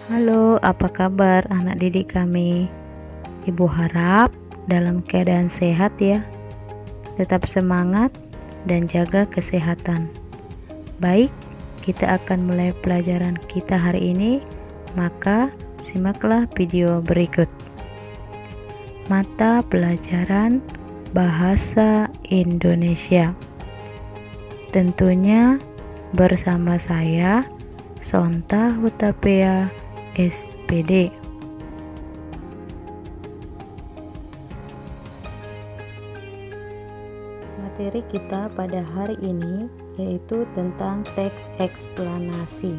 Halo, apa kabar anak didik kami? Ibu harap dalam keadaan sehat ya. Tetap semangat dan jaga kesehatan. Baik, kita akan mulai pelajaran kita hari ini, maka simaklah video berikut. Mata pelajaran Bahasa Indonesia. Tentunya bersama saya, Sonta Hutapea, SPD. Materi kita pada hari ini yaitu tentang teks eksplanasi.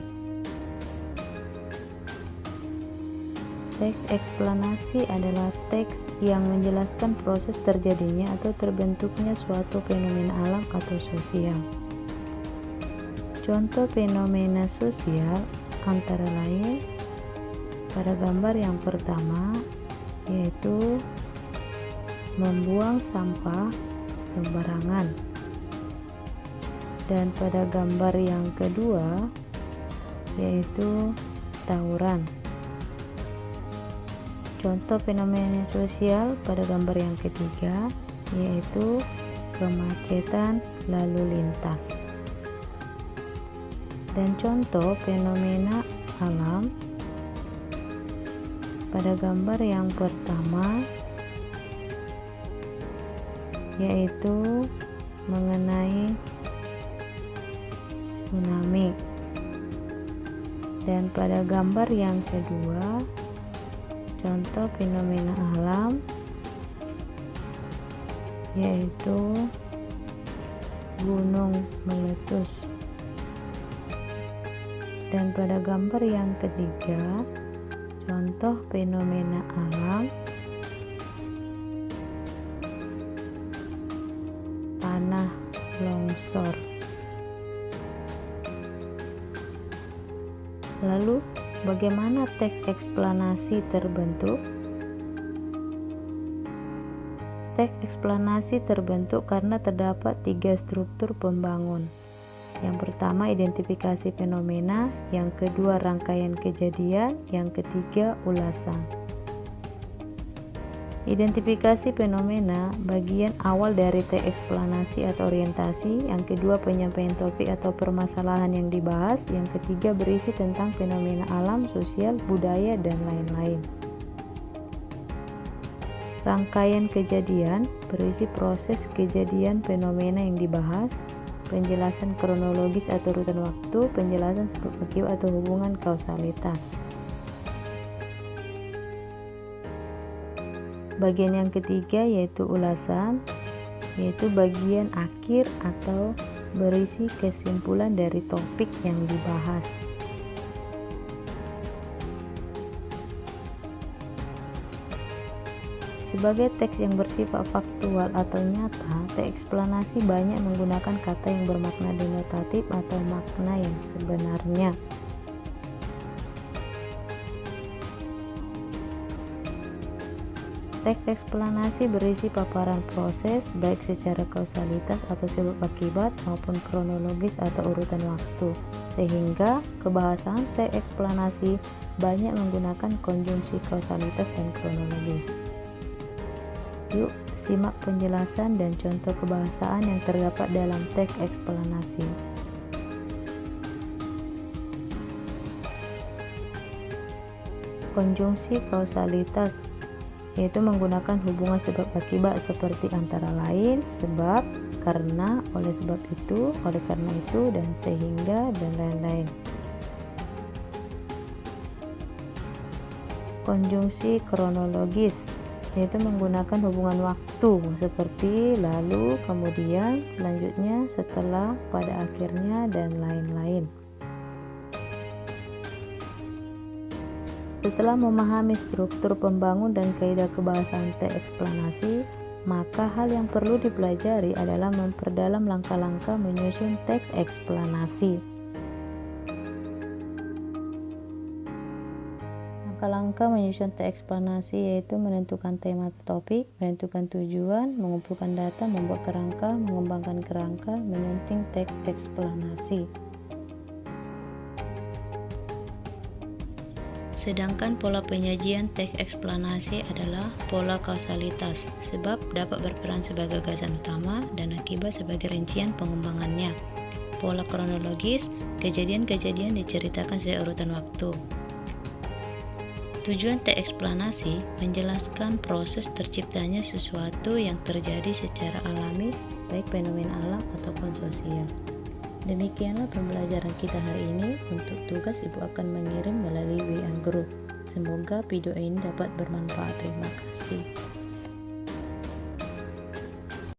Teks eksplanasi adalah teks yang menjelaskan proses terjadinya atau terbentuknya suatu fenomena alam atau sosial. Contoh fenomena sosial antara lain pada gambar yang pertama yaitu membuang sampah sembarangan, dan pada gambar yang kedua yaitu tawuran. Contoh fenomena sosial pada gambar yang ketiga yaitu kemacetan lalu lintas. Dan contoh fenomena alam pada gambar yang pertama yaitu mengenai tsunami, dan pada gambar yang kedua contoh fenomena alam yaitu gunung meletus, dan pada gambar yang ketiga contoh fenomena alam tanah longsor. Lalu, bagaimana teks eksplanasi terbentuk? Teks eksplanasi terbentuk karena terdapat 3 struktur pembangun. Yang pertama, identifikasi fenomena, yang kedua, rangkaian kejadian, yang ketiga, ulasan. Identifikasi fenomena bagian awal dari teks eksplanasi atau orientasi, yang kedua, penyampaian topik atau permasalahan yang dibahas, yang ketiga, berisi tentang fenomena alam, sosial, budaya, dan lain-lain. Rangkaian kejadian berisi proses kejadian fenomena yang dibahas, penjelasan kronologis atau urutan waktu, penjelasan sebab akibat atau hubungan kausalitas. Bagian yang ketiga yaitu ulasan, yaitu bagian akhir atau berisi kesimpulan dari topik yang dibahas. Sebagai teks yang bersifat faktual atau nyata, teks eksplanasi banyak menggunakan kata yang bermakna denotatif atau makna yang sebenarnya. Teks eksplanasi berisi paparan proses baik secara kausalitas atau sebab akibat maupun kronologis atau urutan waktu, sehingga kebahasan teks eksplanasi banyak menggunakan konjungsi kausalitas dan kronologis. Yuk, simak penjelasan dan contoh kebahasaan yang terdapat dalam teks eksplanasi. Konjungsi kausalitas yaitu menggunakan hubungan sebab akibat seperti antara lain, sebab, karena, oleh sebab itu, oleh karena itu, dan sehingga, dan lain-lain. Konjungsi kronologis yaitu menggunakan hubungan waktu seperti lalu, kemudian, selanjutnya, setelah, pada akhirnya, dan lain-lain. Setelah memahami struktur pembangun dan kaidah kebahasaan teks eksplanasi, maka hal yang perlu dipelajari adalah memperdalam langkah-langkah menyusun teks eksplanasi. Langkah-langkah menyusun teks eksplanasi yaitu menentukan tema atau topik, menentukan tujuan, mengumpulkan data, membuat kerangka, mengembangkan kerangka, menyunting teks eksplanasi. Sedangkan pola penyajian teks eksplanasi adalah pola kausalitas, sebab dapat berperan sebagai gagasan utama dan akibat sebagai rincian pengembangannya. Pola kronologis, kejadian-kejadian diceritakan secara urutan waktu. Tujuan teks eksplanasi menjelaskan proses terciptanya sesuatu yang terjadi secara alami, baik fenomena alam ataupun sosial. Demikianlah pembelajaran kita hari ini. Untuk tugas Ibu akan mengirim melalui WA Group. Semoga video ini dapat bermanfaat. Terima kasih.